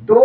2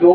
2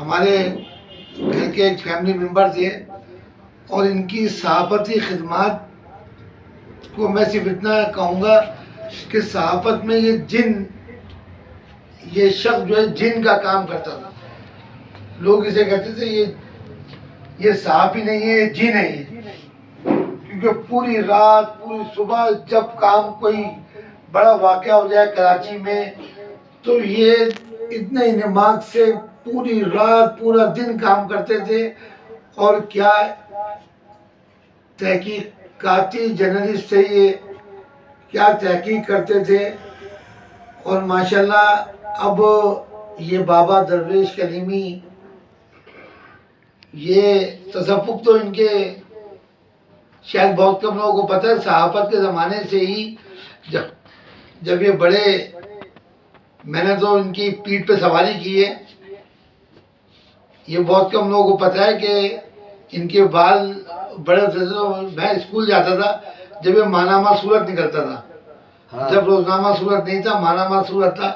ہمارے گھر کے ایک فیملی ممبر تھے، اور ان کی صحافتی خدمات کو میں صرف اتنا کہوں گا کہ صحافت میں یہ شخص جو ہے جن کا کام کرتا تھا. لوگ اسے کہتے تھے یہ صحافی نہیں ہے، یہ جن ہے یہ. کیونکہ پوری رات پوری صبح جب کام کوئی بڑا واقعہ ہو جائے کراچی میں تو یہ اتنے انہماک سے پوری رات پورا دن کام کرتے تھے، اور کیا تحقیقاتی جرنلسٹ تھے یہ، کیا تحقیق کرتے تھے. اور ماشاءاللہ اب یہ بابا درویش کلیمی، یہ تصوف تو ان کے شاید بہت کم لوگوں کو پتہ ہے. صحافت کے زمانے سے ہی جب یہ بڑے، میں نے تو ان کی پیٹھ پہ سواری کی ہے. یہ بہت کم لوگوں کو پتہ ہے کہ ان کے بال بڑے ہوتے تھے. میں اسکول جاتا تھا جب یہ ماہنامہ صورت نکلتا تھا، جب روزنامہ صورت نہیں تھا، ماہنامہ صورت تھا.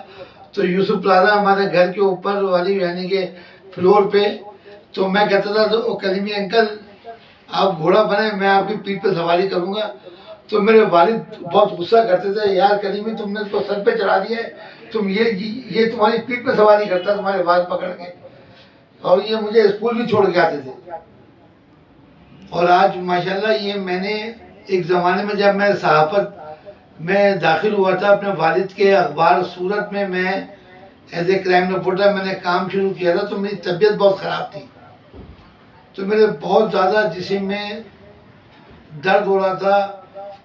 تو یوسف پلازا ہمارے گھر کے اوپر والی یعنی کہ فلور پہ، تو میں کہتا تھا تو کلیمی انکل آپ گھوڑا بنے، میں آپ کی پیٹھ پہ سواری کروں گا. تو میرے والد بہت غصہ کرتے تھے، یار کلیمی تم نے اس کو سر پہ چڑھا دیا ہے، تم یہ تمہاری پیٹھ پہ سواری کرتا ہے تمہارے بال پکڑ کے. اور یہ مجھے اسکول بھی چھوڑ کے آتے تھے. اور آج ماشاءاللہ یہ میں نے ایک زمانے میں جب میں صحافت میں داخل ہوا تھا اپنے والد کے اخبار صورت میں ایز اے کرائم رپورٹر میں نے کام شروع کیا تھا، تو میری طبیعت بہت خراب تھی. تو میرے بہت زیادہ جسم میں درد ہو رہا تھا،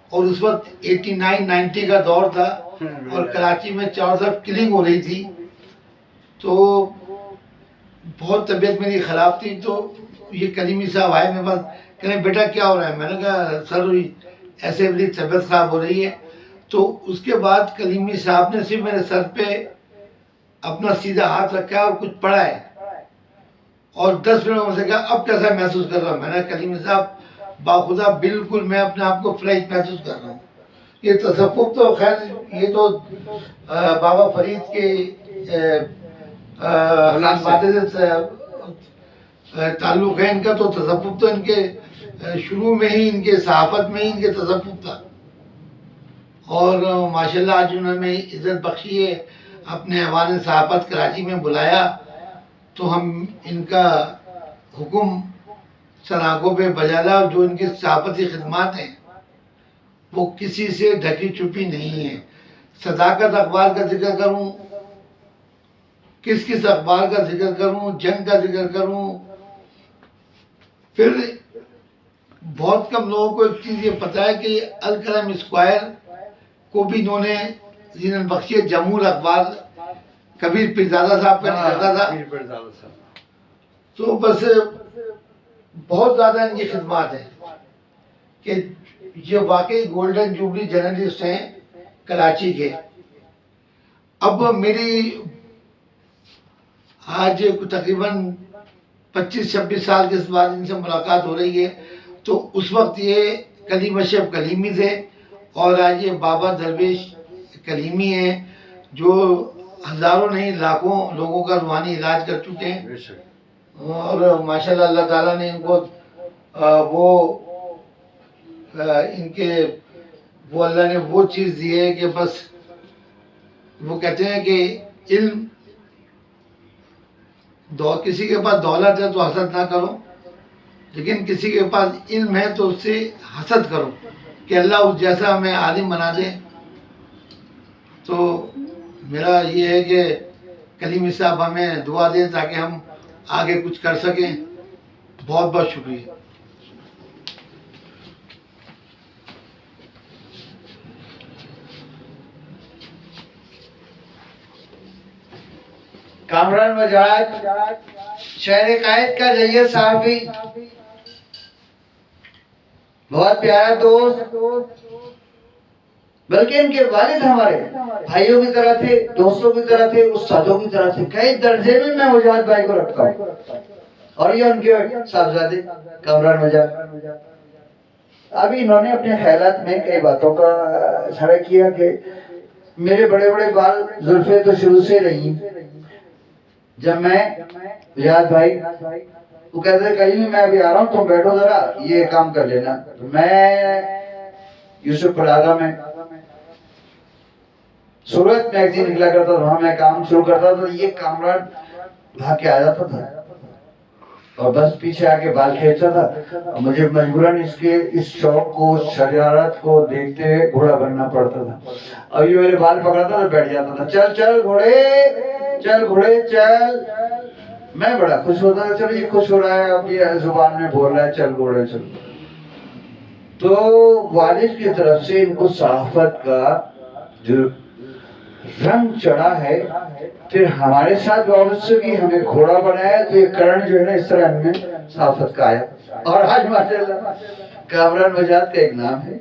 اور اس وقت 89-90 کا دور تھا، اور کراچی میں چاروں طرف کلنگ ہو رہی تھی. تو بہت طبیعت میری خراب تھی. تو یہ کلیمی صاحب آئے میرے پاس، کہنے بیٹا کیا ہو رہا ہے؟ میں نے کہا سر ایسے میری طبیعت خراب ہو رہی ہے. تو اس کے بعد کلیمی صاحب نے صرف میرے سر پہ اپنا سیدھا ہاتھ رکھا ہے اور کچھ پڑھا ہے، اور 10 منٹ میں سے کہا اب کیسا محسوس کر رہا ہوں؟ میں نے کہا کلیمی صاحب باخدا بالکل میں اپنے آپ کو فریش محسوس کر رہا ہوں. یہ تصوف تو خیر یہ تو بابا فرید کے خانوادے سے تعلق ہے ان کا. تو تصوف تو ان کے شروع میں ہی، ان کے صحافت میں ہی ان کے تصوف تھا. اور ماشاءاللہ آج انہوں نے عزت بخشی ہے، اپنے ایوان صحافت کراچی میں بلایا، تو ہم ان کا حکم سر آنکھوں پہ بجا لا. جو ان کی صحافتی خدمات ہیں وہ کسی سے ڈھکی چھپی نہیں ہے. صداقت اخبار کا ذکر کروں، کس اخبار کا ذکر کروں، جنگ کا ذکر کروں. پھر بہت کم لوگوں کو ایک چیز یہ پتا ہے کہ الکرم اسکوائر کو بھی انہوں نے زینت بخشی ہے. جمہور اخبار کبیر پیرزادہ صاحب کا نکلتا تھا. تو بس بہت زیادہ ان کی خدمات ہیں کہ یہ واقعی گولڈن جوبلی جرنلسٹ ہیں کراچی کے. اب میری آج تقریباً 25-26 سال کے بعد ان سے ملاقات ہو رہی ہے. تو اس وقت یہ کلیم اشرف کلیمی تھے، اور آج یہ بابا درویش کلیمی ہیں جو ہزاروں نہیں لاکھوں لوگوں کا روحانی علاج کر چکے ہیں. اور ماشاءاللہ اللہ تعالیٰ نے ان کو وہ اللہ نے وہ چیز دی ہے کہ بس وہ کہتے ہیں کہ علم، کسی کے پاس دولت ہے تو حسد نہ کرو، لیکن کسی کے پاس علم ہے تو اس سے حسد کرو کہ اللہ اس جیسا ہمیں عالم بنا دے. تو میرا یہ ہے کہ کلیمی صاحب ہمیں دعا دیں تاکہ ہم آگے کچھ کر سکیں. بہت بہت شکریہ. کامران مجاہد شہر قائد کا جیت صحافی، بہت پیارا دوست، بلکہ ان کے والد ہمارے بھائیوں کی طرح تھے، دوستوں کی طرح تھے، استادوں کی طرح تھے. کئی درجے میں مجاہد بھائی کو رکھتا ہوں. اور یہ ان کے صاحبزادے کامران مجاہد. ابھی انہوں نے اپنے خیالات میں کئی باتوں کا اشارہ کیا کہ میرے بڑے بڑے بال زلفیں تو شروع سے رہی، جب میں یاد بھائی وہ کہتے کہیں میں ابھی آ رہا ہوں تم بیٹھو ذرا یہ کام کر لینا. میں یوسف پلازا میں سورت میگزین نکلا کرتا تھا, وہاں میں کام شروع کرتا تھا. یہ کامران بھاگ کے آ جاتا تھا اور بس پیچھے آ کے بال کھینچتا تھا. مجھے مجبوراً اس شوق کو, شرارت کو دیکھتے ہوئے گھوڑا بننا پڑتا تھا. اور یہ میرے بال پکڑتا تھا, بیٹھ جاتا تھا, چل چل گھوڑے, چل گھوڑے چل. میں بڑا خوش ہوتا تھا, چلو یہ خوش ہو رہا ہے, اب یہ زبان میں بول رہا ہے چل گھوڑے چل. تو والد کی طرف سے ان کو صحافت کا جو رنگ چڑھا ہے, پھر ہمارے ساتھ وابستگی ہمیں گھوڑا بنایا, تو یہ کرن جو ہے نا اس طرح ہم میں صحافت کا آیا. اور آج ماشاءاللہ کامران مجاہد کا ایک نام ہے,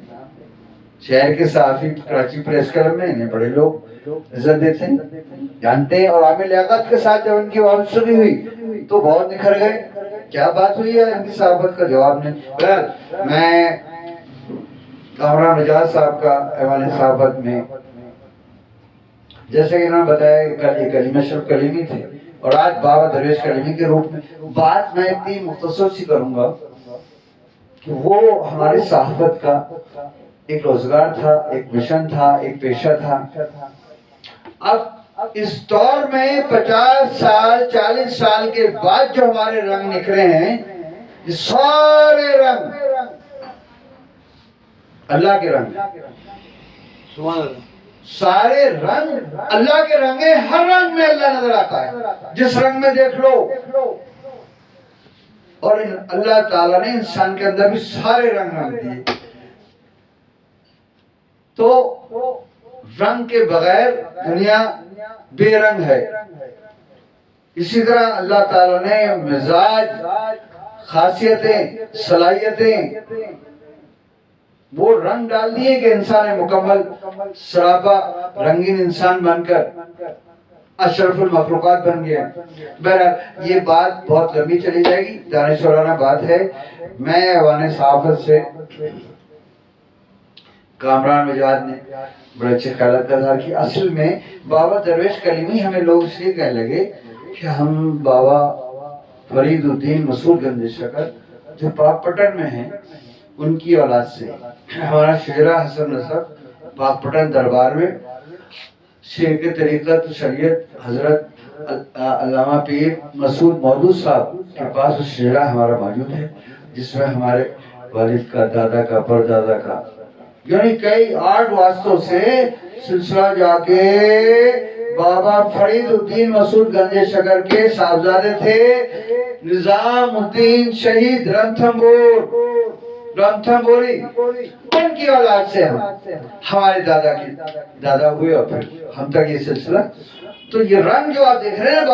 شہر کے صحافی کراچی پریس کلب میں انہیں بڑے لوگ عزت دیتے ہیں, جانتے ہیں. اور عامر لیاقت کے ساتھ جب ان کی وابستگی ہوئی تو بہت نکھر گئے. کیا بات ہوئی ہے, ان کی صحافت کا جواب نہیں. میں کامران مجاہد صاحب کا ایوان صحافت میں, جیسے کہ انہوں نے بتایا کہ کل یہ کلیم اشرف کلیمی تھے اور آج بابا درویش کلیمی کے روپ میں. بات میں اتنی مختصر سی کروں گا کہ وہ ہماری صحافت کا ایک روزگار تھا, ایک مشن تھا, ایک پیشہ تھا. اب اس دور میں 50 سال 40 سال کے بعد جو ہمارے رنگ نکلے ہیں, یہ سارے رنگ اللہ کے رنگ, سبحان اللہ, سارے رنگ اللہ کے رنگ ہیں. ہر رنگ میں اللہ نظر آتا ہے, جس رنگ میں دیکھ لو. اور اللہ تعالیٰ نے انسان کے اندر بھی سارے رنگ دیے. تو رنگ کے بغیر دنیا بے رنگ ہے. اسی طرح اللہ تعالیٰ نے مزاج, خاصیتیں, صلاحیتیں وہ رنگ ڈال دیے کہ انسان مکمل سراپا رنگین انسان بن کر اشرف المخلوقات بن گیا. بہرحال یہ بات بہت لمبی چلی جائے گی, دانشورانہ بات ہے. میں ایوان صحافت سے کامران مجاہد نے بڑے اچھے خیالات کا اظہار کیا. اصل میں بابا درویش کلیمی ہمیں لوگ اس لیے کہنے لگے کہ ہم بابا فرید الدین مسعود گنج شکر جو پاک پٹن میں ہیں ان کی اولاد سے. ہمارا شہرہ حسن نصب پاک پٹن دربار میں شیخ طریقت شریعت حضرت علامہ پیر مسعود مودود صاحب کے پاس شہرہ ہمارا موجود ہے, جس میں ہمارے والد کا, دادا کا, پردادا کا, یعنی کئی 8 واسطوں سے سلسلہ جا کے بابا فرید الدین مسعود گنج شکر کے صاحبزادے تھے نظام الدین شہید رنتھمبوری, ان کی اولاد سے ہمارے دادا کی دادا ہوئے اور پھر ہم تک یہ سلسلہ. تو یہ رنگ جو آپ دیکھ رہے ہیں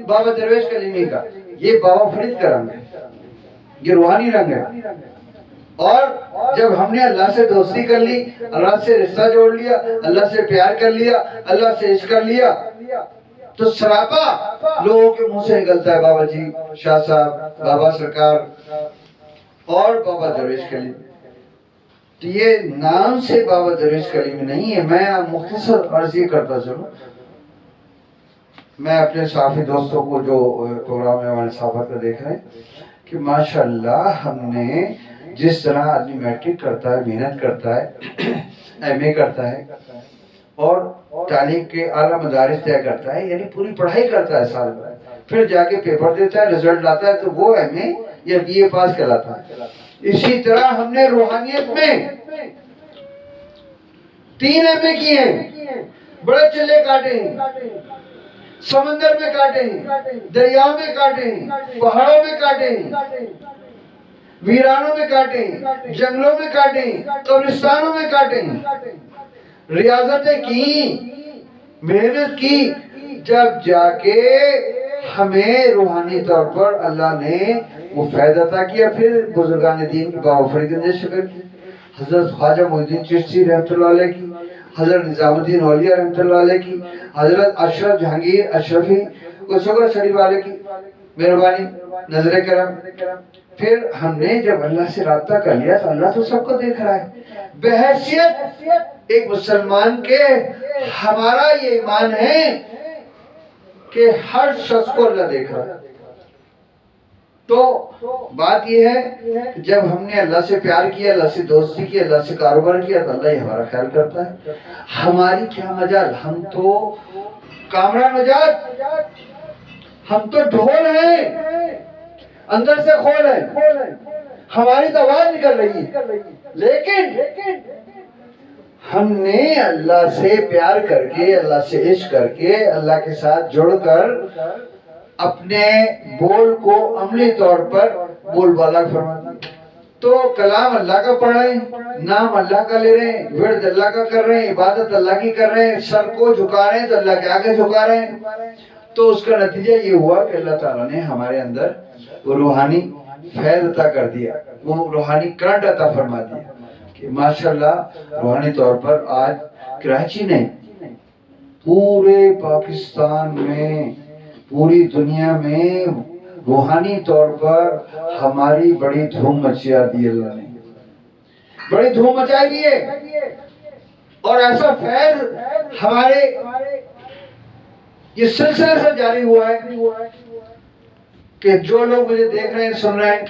بابا درویش کلیمی کا, یہ بابا فرید کا رنگ ہے, یہ روحانی رنگ ہے. اور جب ہم نے اللہ سے دوستی کر لی, اللہ سے رشتہ جوڑ لیا, اللہ سے پیار کر لیا, اللہ سے عشق کر لیا, تو سراپا لوگوں کے منہ سے نکلتا ہے بابا جی, شاہ صاحب, بابا سرکار اور بابا درویش کلیمی. تو یہ نام سے بابا درویش کلیمی نہیں ہے. میں مختصر عرض یہ کرتا چلوں, میں اپنے صحافی دوستوں کو جو پروگرام میں ہمارے صحافت کا دیکھ رہے ہیں کہ ماشاءاللہ ہم نے جس طرح آدمی میٹرک کرتا ہے, محنت کرتا ہے, ایم اے کرتا ہے اور تعلیم کے اعلیٰ مدارس طے کرتا ہے, یعنی پوری پڑھائی کرتا ہے سال بھر, پھر جا کے پیپر دیتا ہے, رزلٹ لاتا ہے, تو وہ ایم اے یا بی اے پاس کراتا ہے. اسی طرح ہم نے روحانیت میں 3 ایم اے کیے ہیں, بڑے چلے کاٹے ہیں, سمندر میں کاٹے ہیں, دریاؤں میں کاٹے ہیں, پہاڑوں میں کاٹے ہیں, ویرانوں میں کاٹے ہیں, جنگلوں میں کاٹے ہیں, قبرستانوں میں کاٹے ہیں, ریاضتیں کی, محنت کی, جب جا کے ہمیں روحانی طور پر اللہ نے وہ فیض عطا کیا. پھر بزرگان دین کی بابا فرید گنج شکر کی, حضرت خواجہ معین الدین چشتی رحمۃ اللہ علیہ کی, حضرت نظام الدین اولیاء رحمۃ اللہ علیہ کی, حضرت اشرف جہانگیر اشرفی کو شکر شریف والے کی مہربانی, نظر کرم. پھر ہم نے جب اللہ سے رابطہ کر لیا تو اللہ تو سب کو دیکھ رہا ہے. بحیثیت ایک مسلمان کے ہمارا یہ ایمان ہے کہ ہر شخص کو اللہ دیکھ رہا ہے. تو بات یہ ہے کہ جب ہم نے اللہ سے پیار کیا، اللہ سے دوستی کی، اللہ سے کاروبار کیا، تو اللہ ہی ہمارا خیال کرتا ہے. ہماری کیا مجال، ہم تو کامران نجات، ہم تو ڈھول ہیں، اندر سے کھول ہیں، ہماری تو آواز نکل رہی ہے، لیکن ہم نے اللہ سے پیار کر کے، اللہ سے عشق کر کے، اللہ کے ساتھ جڑ کر اپنے بول کو عملی طور پر بول بالا فرمانا. تو کلام اللہ کا پڑھ رہے ہیں، نام اللہ کا لے رہے ہیں، ورد اللہ کا کر رہے ہیں، عبادت اللہ کی کر رہے ہیں، سر کو جھکا رہے ہیں تو اللہ کے آگے جھکا رہے ہیں. تو اس کا نتیجہ یہ ہوا کہ اللہ تعالیٰ نے ہمارے اندر وہ روحانی فیض عطا کر دیا، وہ روحانی کرنٹ عطا فرما دیا کہ ماشاءاللہ روحانی طور پر آج کراچی نہیں، پورے پاکستان میں، پوری دنیا میں روحانی طور پر ہماری بڑی دھوم مچا دی. اللہ نے بڑی دھوم مچائی دی ہے، اور ایسا فیض ہمارے یہ سلسلے سے جاری ہوا ہے کہ جو لوگ مجھے دیکھ رہے ہیں، سن رہے ہیں،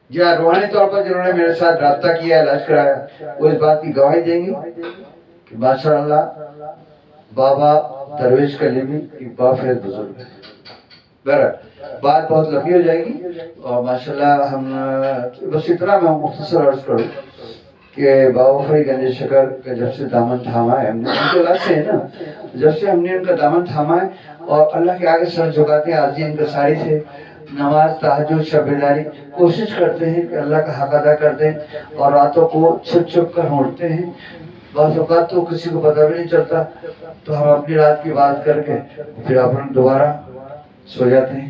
یا روحانی طور پر جنہوں نے میرے ساتھ رابطہ کیا، علاج کرایا، وہ اس بات کی گواہی دیں گے کہ ماشاءاللہ بابا درویش کلیمی ایک بافیض بزرگ ہے. بہرحال بات بہت لمبی ہو جائے گی، اور ماشاءاللہ ہم بس اتنا میں مختصر عرض کروں کہ بابا فری گنج شکر کا جب سے دامن تھاما ہے ہم نے، ان کے لفظ سے ہے نا، جب سے ہم نے ان کا دامن تھاما ہے اور اللہ کے آگے سر جھکاتے ہیں، عاجزی انکساری سے، نماز، تہجد، شب بیداری، کوشش کرتے ہیں کہ اللہ کا حق ادا کر دیں، اور راتوں کو چھپ چھپ کر اٹھتے ہیں. بعض اوقات تو کسی کو پتہ بھی نہیں چلتا، تو ہم اپنی رات کی بات کر کے پھر اپن دوبارہ سو جاتے ہیں،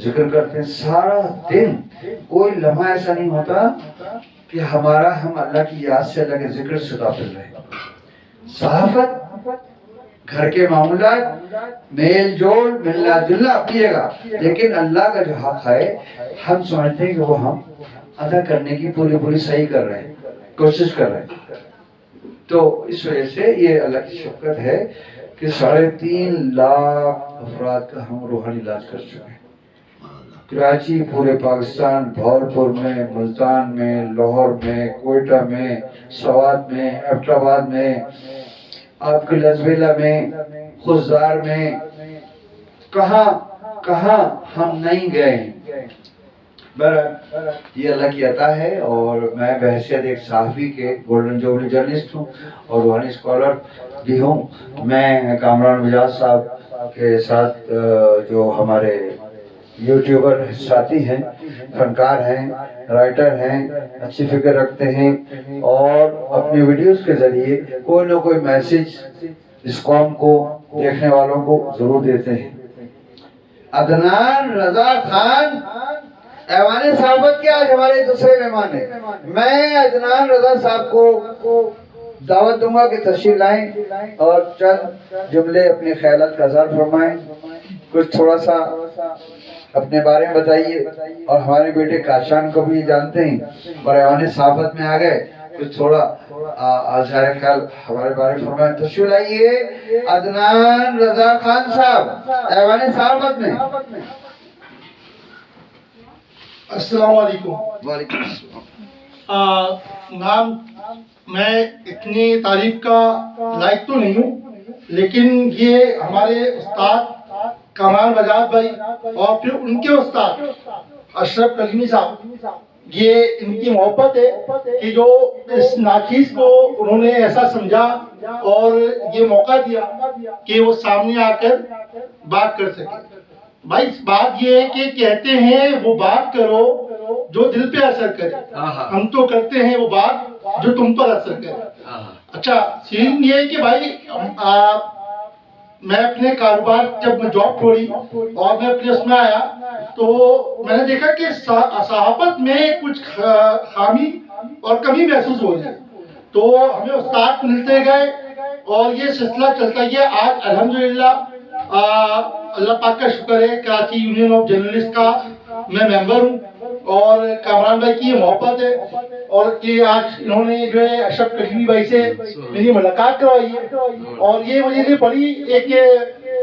ذکر کرتے ہیں. سارا دن کوئی لمحہ ایسا نہیں ہوتا کہ ہم اللہ کی یاد سے، اللہ کے ذکر سے غافل رہے. صحافت، گھر کے معاملات، میل جول، ملنا جلنا اپنی جگہ، لیکن اللہ کا جو حق ہے ہم سمجھتے ہیں کہ وہ ہم ادا کرنے کی پوری صحیح کر رہے ہیں، کوشش کر رہے ہیں. تو اس وجہ سے یہ اللہ کی شفقت ہے کہ 3.5 لاکھ افراد کا ہم روحانی علاج کر چکے ہیں. کراچی، پورے پاکستان، بھاولپور میں، ملتان میں، لاہور میں، کوئٹہ میں، سوات میں، ایبٹ آباد میں، آپ کے لزویلا میں، خزدار میں، کہاں ہم نہیں گئے. بہرحال یہ اللہ کی عطا ہے، اور میں بحیثیت ایک صحافی کے گولڈن جوبلی جرنلسٹ ہوں اور روحانی اسکالر بھی ہوں. میں کامران مجاز صاحب کے ساتھ جو ہمارے یوٹیوبر ساتھی ہیں، فنکار ہیں، رائٹر ہیں، اچھی فکر رکھتے ہیں، اور اپنی ویڈیوز کے ذریعے کوئی نہ کوئی میسج اس قوم کو، دیکھنے والوں کو ضرور دیتے ہیں. عدنان رضا خان ایوان صحافت کے آج ہمارے دوسرے مہمان ہیں. میں عدنان رضا صاحب کو دعوت دوں گا کہ تشریف لائیں اور چند جملے اپنے خیالات کا اظہار فرمائیں، کچھ تھوڑا سا اپنے بارے میں بتائیے، اور ہمارے بیٹے کاشان کو بھی جانتے ہیں اور ایوان صحافت میں آ گئے، کچھ تھوڑا اظہار خیال ہمارے بارے میں فرمائیں. تشریف لائیے عدنان رضا خان صاحب ایوان صحافت میں. السلام علیکم. وعلیکم السلام. نام میں اتنی تعریف کا لائق تو نہیں ہوں، لیکن یہ ہمارے استاد کامران مجاز بھائی اور پھر ان کے استاد اشرف کلیمی صاحب، یہ ان کی محبت ہے کہ جو اس ناچیز کو انہوں نے ایسا سمجھا اور یہ موقع دیا کہ وہ سامنے آ کر بات کر سکے. بھائی بات یہ ہے کہ کہتے ہیں وہ بات کرو جو دل پہ اثر کرے، ہم تو کرتے ہیں وہ بات جو تم پر اثر کرے. اچھا سین یہ ہے کہ بھائی میں اپنے کاروبار، جب میں جاب چھوڑی اور میں اپنے اس میں آیا تو میں نے دیکھا کہ صحافت میں کچھ خامی اور کمی محسوس ہو رہی ہے. تو ہمیں استاد ملتے گئے اور یہ سلسلہ چلتا گیا. آج الحمدللہ اللہ پاک کا شکر ہے، کراچی یونین آف جرنلسٹ کا میں ممبر ہوں، اور کامران بھائی کی یہ محبت ہے، اور کہ آج انہوں نے جو ہے اشرف کلیمی بھائی سے میری ملاقات کروائی ہے، اور یہ مجھے لیے بڑی ایک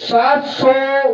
700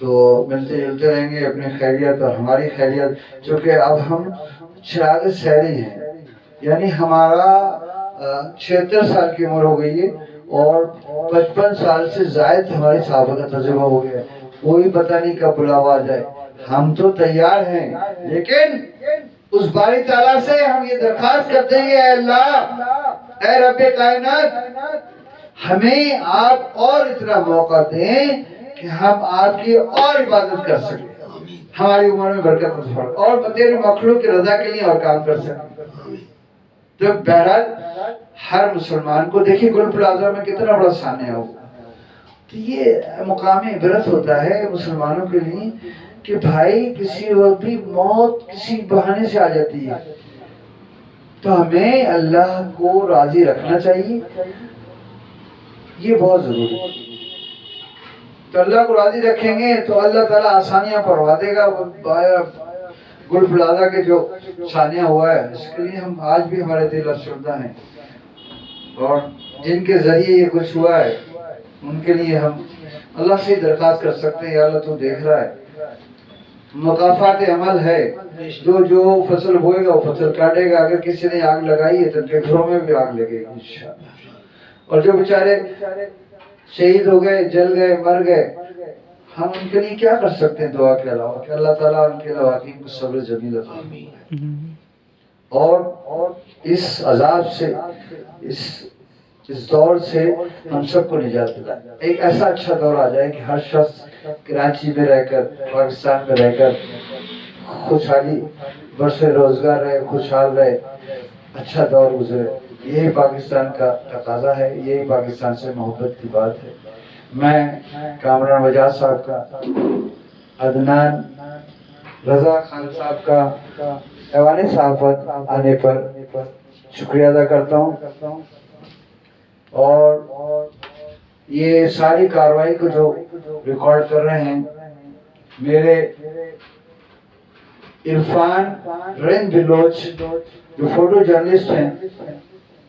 تو ملتے جلتے رہیں گے. اپنی خیریت اور ہماری خیریت, چونکہ اب ہم چراغ سیری ہیں, یعنی ہمارا 76 سال کی عمر ہو گئی ہے اور 55 سال سے زائد ہماری صحابہ کا تجربہ ہو گیا ہے. کوئی پتہ نہیں کب بلاوا آ جائے. ہم تو تیار ہیں, لیکن اس باری تعالیٰ سے ہم یہ درخواست کرتے ہیں کہ اے اللہ, اے رب کائنات, ہمیں آپ اور اتنا موقع دیں کہ ہم آپ کی اور عبادت کر سکیں, ہماری عمر میں برکت عطا اور تیری مخلوق کی رضا کے لیے اور کام کر سکیں. تو بہرحال ہر مسلمان کو دیکھیے گل پلازا میں کتنا بڑا سانیہ ہو. تو یہ مقام عبرت ہوتا ہے مسلمانوں کے لیے کہ بھائی کسی وقت بھی موت کسی بہانے سے آ جاتی ہے, تو ہمیں اللہ کو راضی رکھنا چاہیے, یہ بہت ضروری ہے. تو اللہ کو راضی رکھیں گے تو اللہ تعالیٰ آسانیاں پروا دے گا. گل پلازا کے جو سانیہ ہوا ہے اس کے لیے ہم آج بھی ہمارے دل افسردہ ہیں, اور جن کے ذریعے یہ کچھ ہوا ہے ان کے لیے ہم اللہ سے درخواست کر سکتے ہیں, یا اللہ تو دیکھ رہا ہے, مقافات عمل ہے, جو فصل بوئے گا وہ فصل کاٹے گا. اگر کسی نے آگ لگائی ہے تو ان کے گھروں میں بھی آگ لگے گی انشاءاللہ. اور جو بیچارے شہید ہو گئے, جل گئے, مر گئے, ہم ان کے لیے کیا کر سکتے ہیں دعا کے علاوہ کہ اللہ تعالیٰ ان کے لواحقین کو صبر جمیل عطا فرمائے اور اس عذاب سے, اس دور سے ہم سب کو نجات دلائے. ایک ایسا اچھا دور آ جائے کہ ہر شخص کراچی میں رہ کر, پاکستان میں رہ کر خوشحالی برسے روزگار رہے, خوشحال رہے, اچھا دور گزرے. یہی پاکستان کا تقاضا ہے, یہی پاکستان سے محبت کی بات ہے. میں کامران وجاد صاحب کا, عدنان رضا خان صاحب کا ایوان صحافت آنے پر شکریہ ادا کرتا ہوں, اور یہ ساری کارروائی کو جو ریکارڈ کر رہے ہیں میرے عرفان رین بلوچ جو فوٹو جرنلسٹ ہیں,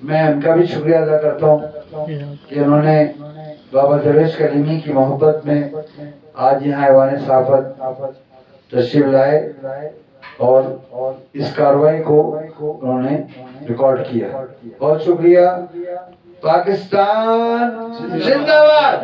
میں ان کا بھی شکریہ ادا کرتا ہوں کہ انہوں نے بابا درویش کلیمی کی محبت میں آج یہاں ایوان صحافت تشریف لائے اور اس کارروائی کو انہوں نے ریکارڈ کیا. بہت شکریہ. پاکستان زندہ باد.